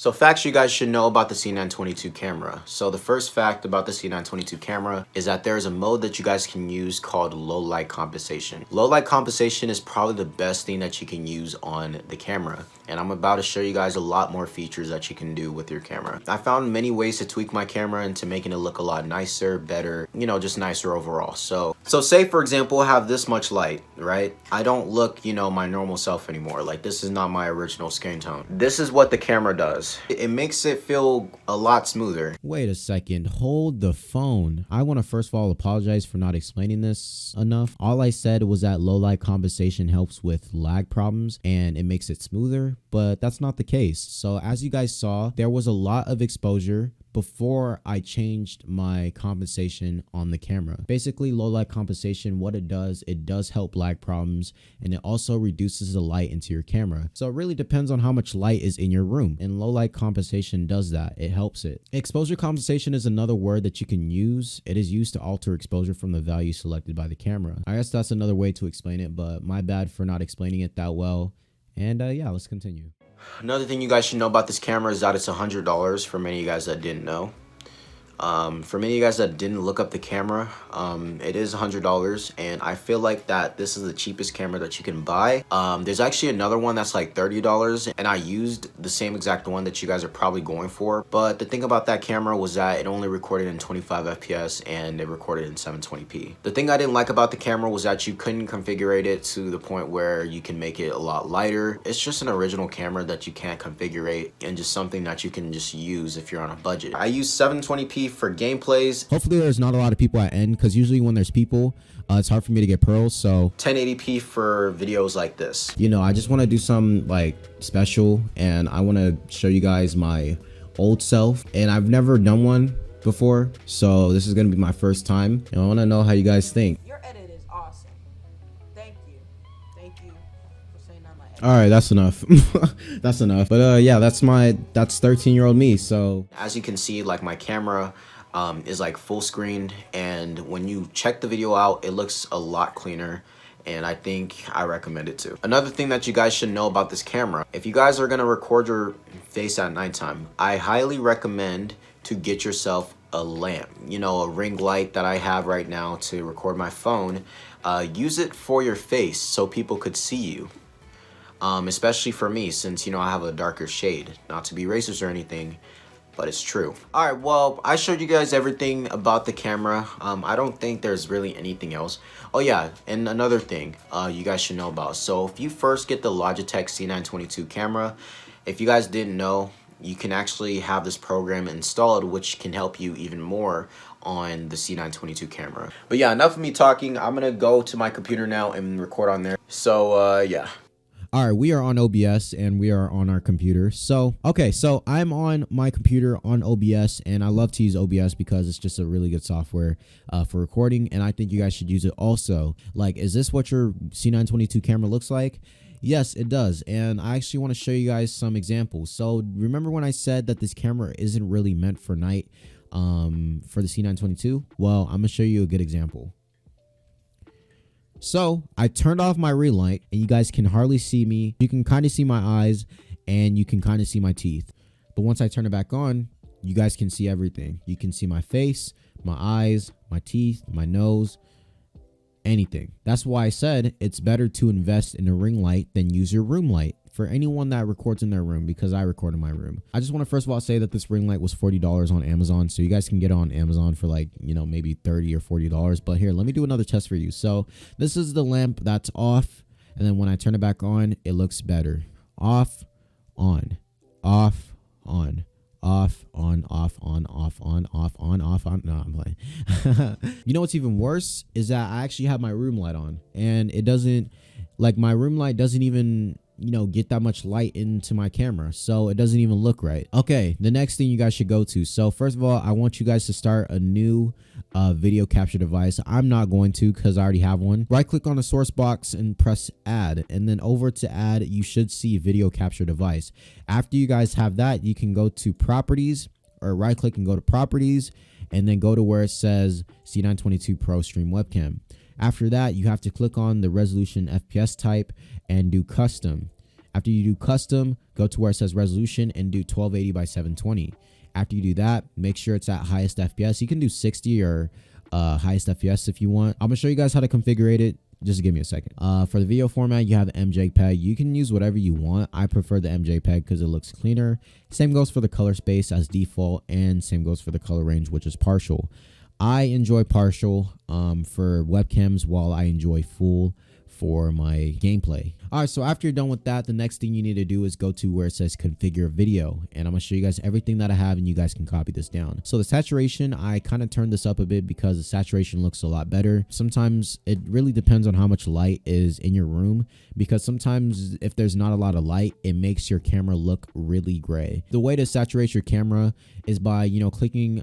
So facts you guys should know about the C922 camera. So the first fact about the C922 camera is that there is a mode that you guys can use called low light compensation. Low light compensation is probably the best thing that you can use on the camera. And I'm about to show you guys a lot more features that you can do with your camera. I found many ways to tweak my camera into making it look a lot nicer, better, you know, just nicer overall. So say for example, I have this much light, right? I don't look, you know, my normal self anymore. Like this is not my original skin tone. This is what the camera does. It makes it feel a lot smoother. Wait a second, hold the phone. I want to first of all apologize for not explaining this enough. All I said was that low light compensation helps with lag problems and it makes it smoother, but that's not the case. So as you guys saw, there was a lot of exposure before I changed my compensation on the camera. Basically, low light compensation, what it does help lag problems, and it also reduces the light into your camera. So it really depends on how much light is in your room, and low light compensation does that. It helps it. Exposure compensation is another word that you can use. It is used to alter exposure from the value selected by the camera. I guess that's another way to explain it, but my bad for not explaining it that well. And yeah, let's continue. Another thing you guys should know about this camera is that it's $100 for many of you guys that didn't know. For many of you guys that didn't look up the camera, it is $100, and I feel like that this is the cheapest camera that you can buy. There's actually another one that's like $30, and I used the same exact one that you guys are probably going for. But the thing about that camera was that it only recorded in 25 FPS and it recorded in 720p. The thing I didn't like about the camera was that you couldn't configure it to the point where you can make it a lot lighter. It's just an original camera that you can't configure, and just something that you can just use if you're on a budget. I use 720p for gameplays. Hopefully there's not a lot of people at end, because usually when there's people, it's hard for me to get pearls. So 1080p for videos like this. You know, I just want to do some like special, and I want to show you guys my old self, and I've never done one before, so this is gonna be my first time, and I want to know how you guys think. Your edit is awesome. Thank you for saying that. My edit. All right, that's enough. That's enough. But yeah, that's 13-year-old me. So as you can see, like my camera is like full screened, and when you check the video out, it looks a lot cleaner, and I think I recommend it too. Another thing that you guys should know about this camera, if you guys are gonna record your face at nighttime, I highly recommend to get yourself a lamp, you know, a ring light that I have right now to record my phone. Use it for your face so people could see you. Especially for me, since, you know, I have a darker shade. Not to be racist or anything, but it's true. All right, well, I showed you guys everything about the camera. I don't think there's really anything else. Oh yeah, and another thing you guys should know about. So if you first get the Logitech C922 camera, if you guys didn't know, you can actually have this program installed, which can help you even more on the C922 camera. But yeah, enough of me talking. I'm gonna go to my computer now and record on there. So yeah. all right, we are on OBS and we are on our computer. So, okay, so I'm on my computer on OBS, and I love to use OBS because it's just a really good software for recording, and I think you guys should use it also. Like, is this what your C922 camera looks like? Yes, it does, and I actually want to show you guys some examples. So, remember when I said that this camera isn't really meant for night for the C922? Well, I'm going to show you a good example. So I turned off my ring light, and you guys can hardly see me. You can kind of see my eyes, and you can kind of see my teeth. But once I turn it back on, you guys can see everything. You can see my face, my eyes, my teeth, my nose, anything. That's why I said it's better to invest in a ring light than use your room light for anyone that records in their room, because I record in my room. I just want to first of all say that this ring light was $40 on Amazon, so you guys can get it on Amazon for like, you know, maybe $30 or $40. But here, let me do another test for you. So this is the lamp that's off, and then when I turn it back on, it looks better. Off, on, off, on, off, on, off, on, off, on, off, on, off, on. No, I'm playing. You know what's even worse is that I actually have my room light on, and it doesn't, like, my room light doesn't even, you know, get that much light into my camera, so it doesn't even look right. Okay, the next thing you guys should go to. So first of all, I want you guys to start a new video capture device. I'm not going to, because I already have one. Right click on the source box and press add, and then over to add, you should see video capture device. After you guys have that, you can go to properties, or right click and go to properties, and then go to where it says C922 Pro Stream Webcam. After that, you have to click on the resolution FPS type and do custom. After you do custom, go to where it says resolution and do 1280 by 720. After you do that, make sure it's at highest FPS. You can do 60 or highest FPS if you want. I'm gonna show you guys how to configure it. Just give me a second. For the video format, you have the MJPEG. You can use whatever you want. I prefer the MJPEG because it looks cleaner. Same goes for the color space as default, and same goes for the color range, which is partial. I enjoy partial for webcams, while I enjoy full for my gameplay. All right, so after you're done with that, the next thing you need to do is go to where it says configure video, and I'm gonna show you guys everything that I have, and you guys can copy this down. So the saturation, I kind of turned this up a bit because the saturation looks a lot better. Sometimes it really depends on how much light is in your room, because sometimes if there's not a lot of light, it makes your camera look really gray. The way to saturate your camera is by, you know, clicking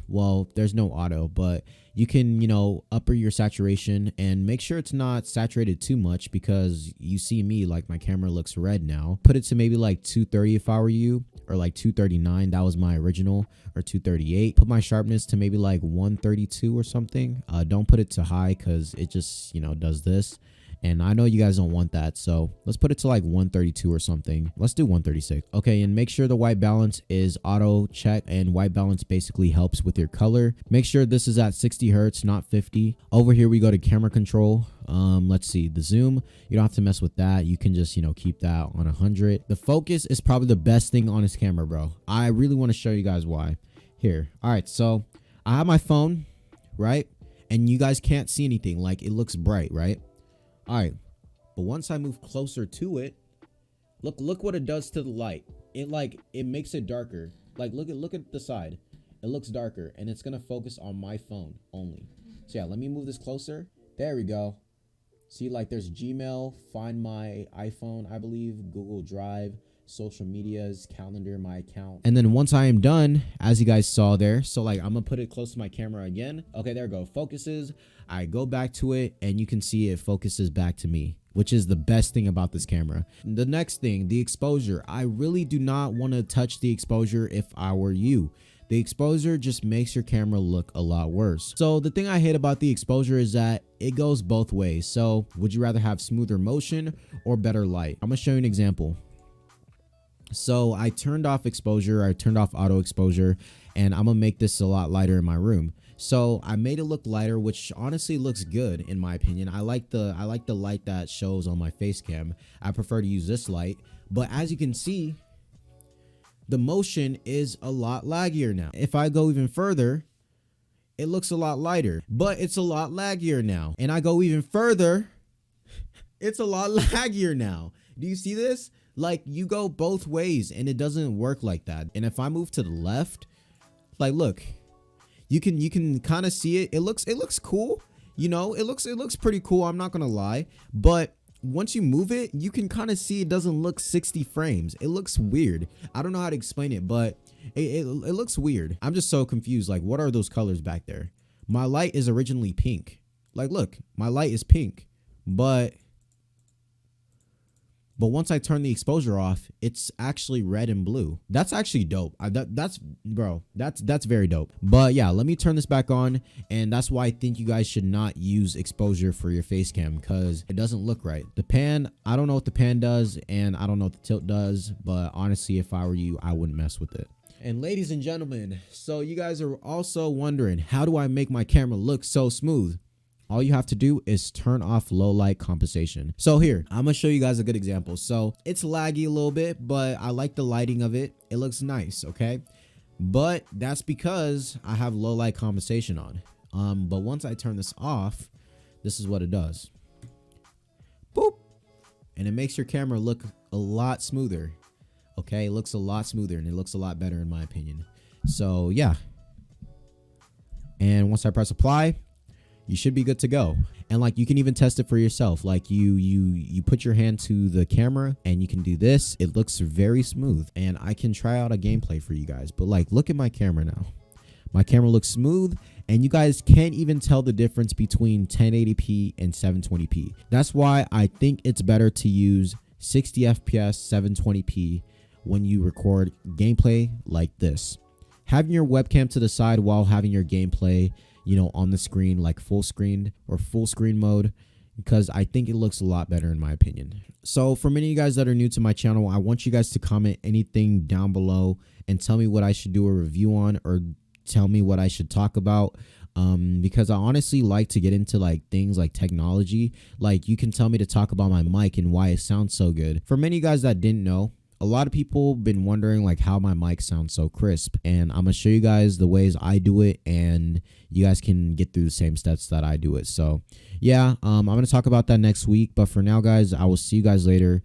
well, there's no auto, but you can, you know, upper your saturation and make sure it's not saturated too much, because you see me, like, my camera looks red now. Put it to maybe like 230 if I were you, or like 239. That was my original, or 238. Put my sharpness to maybe like 132 or something. Don't put it to high because it just, you know, does this. And I know you guys don't want that, so let's put it to like 132 or something. Let's do 136. Okay, and make sure the white balance is auto check, and white balance basically helps with your color. Make sure this is at 60 hertz, not 50. Over here we go to camera control. Let's see, the zoom, you don't have to mess with that. You can just, you know, keep that on 100. The focus is probably the best thing on this camera, bro. I really want to show you guys why. Here, all right, so I have my phone, right? And you guys can't see anything, like it looks bright, right? All right, but once I move closer to it, look what it does to the light. It makes it darker. Like, look at the side. It looks darker, and it's gonna focus on my phone only. So yeah, let me move this closer. There we go. See, like, there's Gmail, Find My iPhone, I believe, Google Drive, social medias, calendar, my account. And then once I am done, as you guys saw there, so like I'm gonna put it close to my camera again. Okay, there we go. Focuses. I go back to it, and you can see it focuses back to me, which is the best thing about this camera. The next thing, the exposure. I really do not want to touch the exposure if I were you. The exposure just makes your camera look a lot worse. So the thing I hate about the exposure is that it goes both ways. So would you rather have smoother motion or better light? I'm gonna show you an example. So I turned off exposure, I turned off auto exposure, and I'm gonna make this a lot lighter in my room. So I made it look lighter, which honestly looks good in my opinion. I like the light that shows on my face cam. I prefer to use this light, but as you can see, the motion is a lot laggier now. If I go even further, it looks a lot lighter, but it's a lot laggier now. And I go even further, it's a lot laggier now. Do you see this? Like, you go both ways and it doesn't work like that. And if I move to the left, like, look, you can kind of see it. It looks cool. You know, it looks pretty cool. I'm not going to lie. But once you move it, you can kind of see it doesn't look 60 frames. It looks weird. I don't know how to explain it, but it looks weird. I'm just so confused. Like, what are those colors back there? My light is originally pink. Like, look, my light is pink, but once I turn the exposure off, it's actually red and blue. That's actually dope. That's very dope. But yeah, let me turn this back on. And that's why I think you guys should not use exposure for your face cam, because it doesn't look right. The pan, I don't know what the pan does, and I don't know what the tilt does, but honestly, if I were you, I wouldn't mess with it. And ladies and gentlemen, so you guys are also wondering, how do I make my camera look so smooth? All you have to do is turn off low light compensation. So here, I'm gonna show you guys a good example. So it's laggy a little bit, but I like the lighting of it. It looks nice, okay? But that's because I have low light compensation on. But once I turn this off, this is what it does. Boop. And it makes your camera look a lot smoother. Okay, it looks a lot smoother and it looks a lot better in my opinion. So yeah. And once I press apply, you should be good to go. And like, you can even test it for yourself. Like, you put your hand to the camera and you can do this. It looks very smooth, and I can try out a gameplay for you guys. But like, look at my camera now. My camera looks smooth, and you guys can't even tell the difference between 1080p and 720p. That's why I think it's better to use 60 FPS 720p when you record gameplay like this. Having your webcam to the side while having your gameplay, you know, on the screen, like full screen or full screen mode, because I think it looks a lot better in my opinion. So for many of you guys that are new to my channel, I want you guys to comment anything down below and tell me what I should do a review on, or tell me what I should talk about. Because I honestly like to get into like things like technology. Like you can tell me to talk about my mic and why it sounds so good. For many of you guys that didn't know, a lot of people been wondering like how my mic sounds so crisp, and I'm gonna show you guys the ways I do it, and you guys can get through the same steps that I do it. So yeah, I'm gonna talk about that next week, but for now guys, I will see you guys later.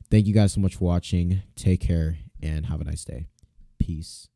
Thank you guys so much for watching. Take care and have a nice day. Peace.